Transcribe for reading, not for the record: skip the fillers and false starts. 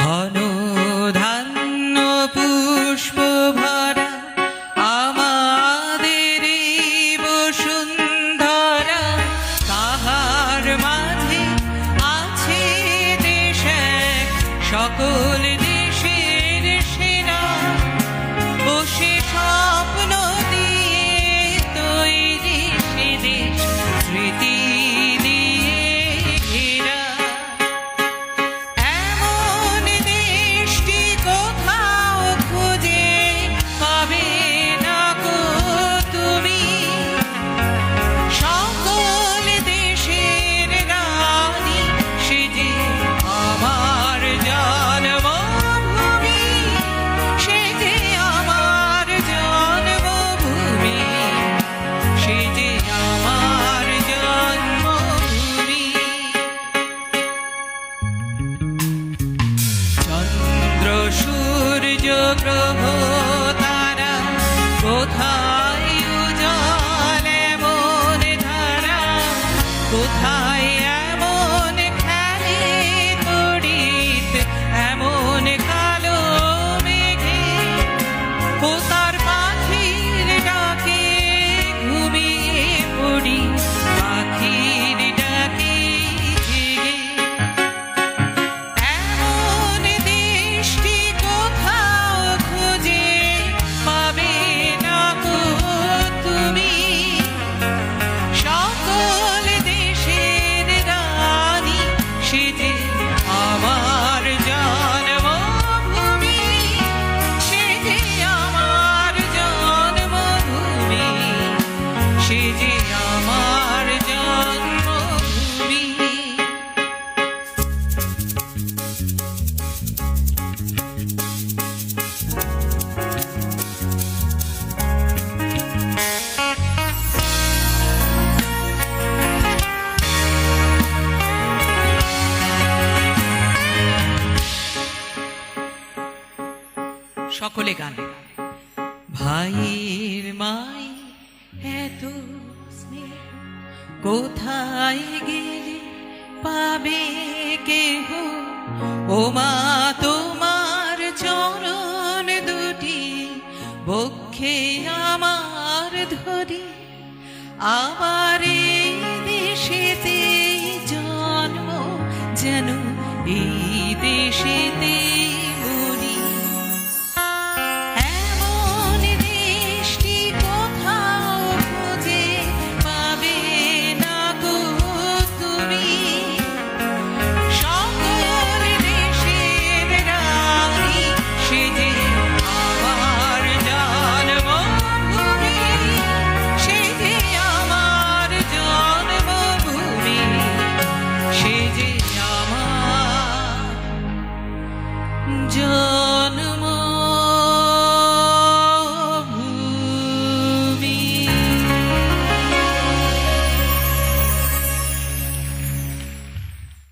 ঘন ধান্য পুষ্প ভরা আমাদের বসুন্ধরা, তাহার মাঝে আছে দেশ এক, সকল দেশের সেরা, বসে স্বপ্ন দিয়ে তৈরি সে দেশ, স্মৃতি দিয়ে ঘেরা। এমন দেশটি কোথাও খুঁজে পাবে না গো তুমি, সকল দেশের রানী সে যে আমার জন্মভূমি, সে যে আমার জন্মভূমি, সে যে আমার জন্মভূমি। চন্দ্র সূর্য গ্রহ তারা কোথায় উজ্জ্বল এমন ধারা, কোথায় এমন খেলে তড়িৎ এমন কালো মেঘে, ও তার পাখির ডাকে ঘুমিয়ে পড়ি, পাখির ডাকে জেগে। এমন দেশটি কোথাও খুঁজে পাবে না গো তুমি, সকল দেশের রানী সে যে আমার জন্মভূমি, সে যে আমার জন্মভূমি, সে যে আমার জন্মভূমি। সকলে গান। ভাইয়ের মাই এত স্নেহ কোথায় গেলে পাবে কেহ, ও মা তোমার চরণ দুটি বক্ষে আমার ধরি, আবার এই দেশেতে জন্ম যেন এই দেশেতে